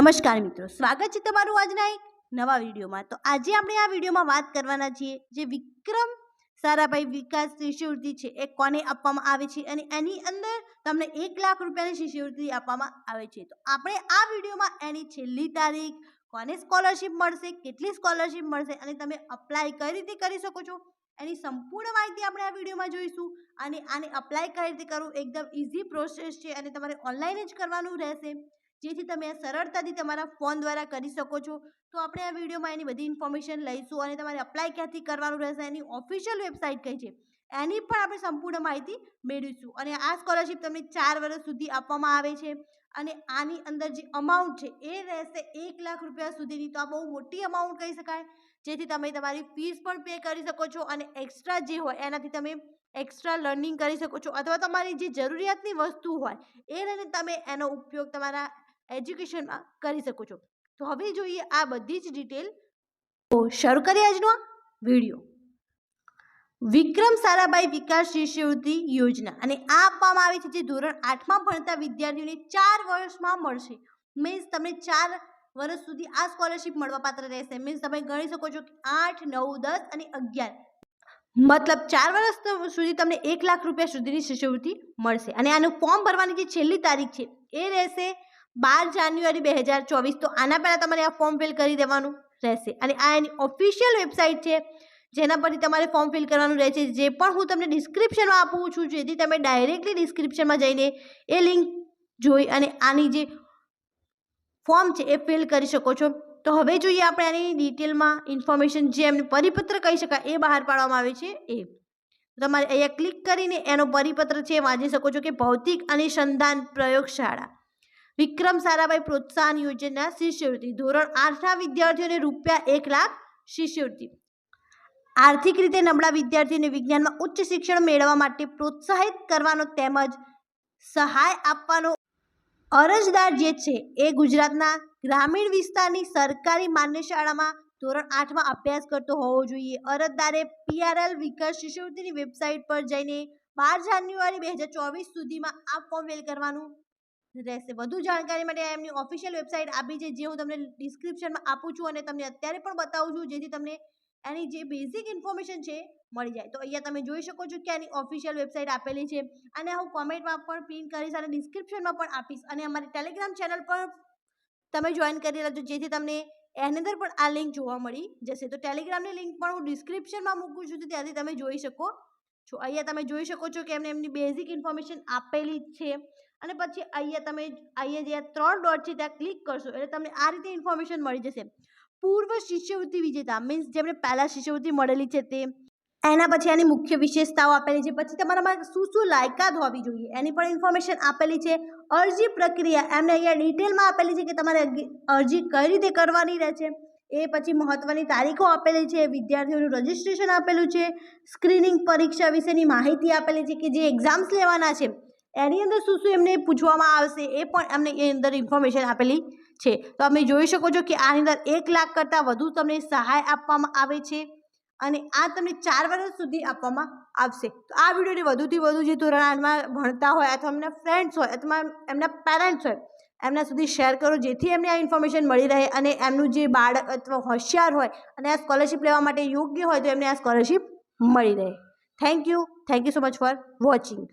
નમસ્કાર મિત્રો, સ્વાગત છે તમારું આજના એક નવા વિડીયોમાં। તો આજે આપણે આ વિડીયોમાં વાત કરવાના છીએ જે વિક્રમ સારાભાઈ વિકાસ શિષ્યવૃત્તિ છે એ કોને આપવામાં આવે છે અને એની અંદર તમને 1 લાખ રૂપિયાની શિષ્યવૃત્તિ આપવામાં આવે છે। તો આપણે આ વિડીયોમાં એની છેલ્લી તારીખ, કોને સ્કોલરશિપ મળશે, કેટલી સ્કોલરશિપ મળશે અને તમે અપ્લાય કઈ રીતે કરી શકો છો એની સંપૂર્ણ માહિતી આપણે આ વિડીયોમાં જોઈશું। અને આને અપ્લાય કઈ રીતે કરવું એકદમ ઇઝી પ્રોસેસ છે અને તમારે ઓનલાઈન જ કરવાનું રહેશે, જેથી તમે સરળતાથી તમારા ફોન દ્વારા કરી શકો છો। તો આપણે આ વિડીયોમાં એની બધી ઇન્ફોર્મેશન લઈશું અને તમારે અપ્લાય ક્યાંથી કરવાનું રહેશે, એની ઓફિશિયલ વેબસાઇટ કઈ છે એની પણ આપણે સંપૂર્ણ માહિતી મેળવીશું। અને આ સ્કોલરશિપ તમને 4 વર્ષ સુધી આપવામાં આવે છે અને આની અંદર જે અમાઉન્ટ છે એ રહેશે 1 લાખ રૂપિયા સુધીની। તો આ બહુ મોટી અમાઉન્ટ કહી શકાય, જેથી તમે તમારી ફીસ પણ પે કરી શકો છો અને એક્સ્ટ્રા જે હોય એનાથી તમે એક્સ્ટ્રા લર્નિંગ કરી શકો છો અથવા તમારી જે જરૂરિયાતની વસ્તુ હોય એ લઈને તમે એનો ઉપયોગ તમારા એજ્યુકેશનમાં કરી શકો છો। તો હવે જોઈએ આ બધી જ ડિટેલ। તો શરૂ કરીએ આજનો વિડીયો। વિક્રમ સારાભાઈ વિકાસ શિષ્યવૃત્તિ યોજના અને આ આપવામાં આવી છે જે ધોરણ 8માં ભણતા વિદ્યાર્થીઓને 4 વર્ષમાં મળશે। મીન્સ તમને 4 વર્ષ સુધી આ સ્કોલરશિપ મળવાપાત્ર રહેશે। મીન્સ તમે ગણી શકો છો કે 8, 9, 10 અને 11 મતલબ 4 વર્ષ સુધી તમને 1 લાખ રૂપિયા સુધીની શિષ્યવૃત્તિ મળશે। અને આનું ફોર્મ ભરવાની જે છેલ્લી તારીખ છે એ રહેશે 12 જાન્યુઆરી 2024। તો આના પહેલાં તમારે આ ફોર્મ ફિલ કરી દેવાનું રહેશે અને આ એની ઓફિશિયલ વેબસાઇટ છે જેના પરથી તમારે ફોર્મ ફિલ કરવાનું રહે છે, જે પણ હું તમને ડિસ્ક્રિપ્શનમાં આપું છું, જેથી તમે ડાયરેક્ટલી ડિસ્ક્રિપ્શનમાં જઈને એ લિંક જોઈ અને આની જે ફોર્મ છે એ ફિલ કરી શકો છો। તો હવે જોઈએ આપણે આની ડિટેલમાં ઇન્ફોર્મેશન જે એમને પરિપત્ર કહી શકાય એ બહાર પાડવામાં આવે છે એ તમારે અહીંયા ક્લિક કરીને એનો પરિપત્ર છે વાંચી શકો છો કે ભૌતિક અનુસંધાન પ્રયોગશાળા વિક્રમ સારાભાઈ પ્રોત્સાહન યોજના શિષ્યવૃત્તિ ધોરણ 8ના વિદ્યાર્થીઓને ₹1 લાખ શિષ્યવૃત્તિ। આર્થિક રીતે નબળા વિદ્યાર્થીઓને વિજ્ઞાનમાં ઉચ્ચ શિક્ષણ મેળવવા માટે પ્રોત્સાહિત કરવાનો તેમજ સહાય આપવાનો અરજદાર જે છે એ ગુજરાતના ગ્રામીણ વિસ્તારની સરકારી માન્ય શાળામાં ધોરણ 8માં અભ્યાસ કરતો હોવો જોઈએ। અરજદારે PRL વિકાસ શિષ્યવૃત્તિની વેબસાઇટ પર જઈને 12 જાન્યુઆરી 2024 સુધીમાં આ ફોર્મ ફિલ કરવાનું રહેશે। વધુ જાણકારી માટે એમની ઓફિશિયલ વેબસાઇટ આપી છે, જે હું તમને ડિસ્ક્રિપ્શનમાં આપું છું અને તમને અત્યારે પણ બતાવું છું, જેથી તમને એની જે બેઝિક ઇન્ફોર્મેશન છે મળી જાય। તો અહીંયા તમે જોઈ શકો છો કે આની ઓફિશિયલ વેબસાઇટ આપેલી છે અને હું કોમેન્ટમાં પણ પિન કરીશ અને ડિસ્ક્રિપ્શનમાં પણ આપીશ અને અમારી ટેલિગ્રામ ચેનલ પર તમે જોઈન કરી લેજો, જેથી તમને એની અંદર પણ આ લિંક જોવા મળી જશે। તો ટેલિગ્રામની લિંક પણ હું ડિસ્ક્રિપ્શનમાં મૂકું છું, તો ત્યાંથી તમે જોઈ શકો છો। અહીંયા તમે જોઈ શકો છો કે એમની બેઝિક ઇન્ફોર્મેશન આપેલી છે અને પછી અહીંયા જે 3 ડોટ છે ત્યાં ક્લિક કરશો એટલે તમને આ રીતે ઇન્ફોર્મેશન મળી જશે। પૂર્વ શિષ્યવૃત્તિ વિજેતા મીન્સ જેમને પહેલા શિષ્યવૃત્તિ મળેલી છે તે, એના પછી આની મુખ્ય વિશેષતાઓ આપેલી છે, પછી તમારામાં શું લાયકાત હોવી જોઈએ એની પણ ઇન્ફોર્મેશન આપેલી છે। અરજી પ્રક્રિયા એમને અહીંયા ડિટેલમાં આપેલી છે કે તમારે અરજી કઈ રીતે કરવાની રહે છે એ, પછી મહત્વની તારીખો આપેલી છે, વિદ્યાર્થીઓનું રજિસ્ટ્રેશન આપેલું છે, સ્ક્રીનિંગ પરીક્ષા વિશેની માહિતી આપેલી છે કે જે એક્ઝામ્સ લેવાના છે એની અંદર શું એમને પૂછવામાં આવશે એ પણ એમને એ અંદર ઇન્ફોર્મેશન આપેલી છે। તો તમે જોઈ શકો છો કે આની અંદર 1 લાખ કરતાં વધુ તમને સહાય આપવામાં આવે છે અને આ તમને 4 વર્ષ સુધી આપવામાં આવશે। તો આ વિડીયોને વધુથી વધુ જે ધોરણ 8માં ભણતા હોય અથવા એમના ફ્રેન્ડ્સ હોય અથવા એમના પેરેન્ટ્સ હોય એમના સુધી શેર કરો, જેથી એમને આ ઇન્ફોર્મેશન મળી રહે અને એમનું જે બાળક અથવા હોશિયાર હોય અને આ સ્કોલરશિપ લેવા માટે યોગ્ય હોય તો એમને આ સ્કોલરશિપ મળી રહે। Thank you so much for watching.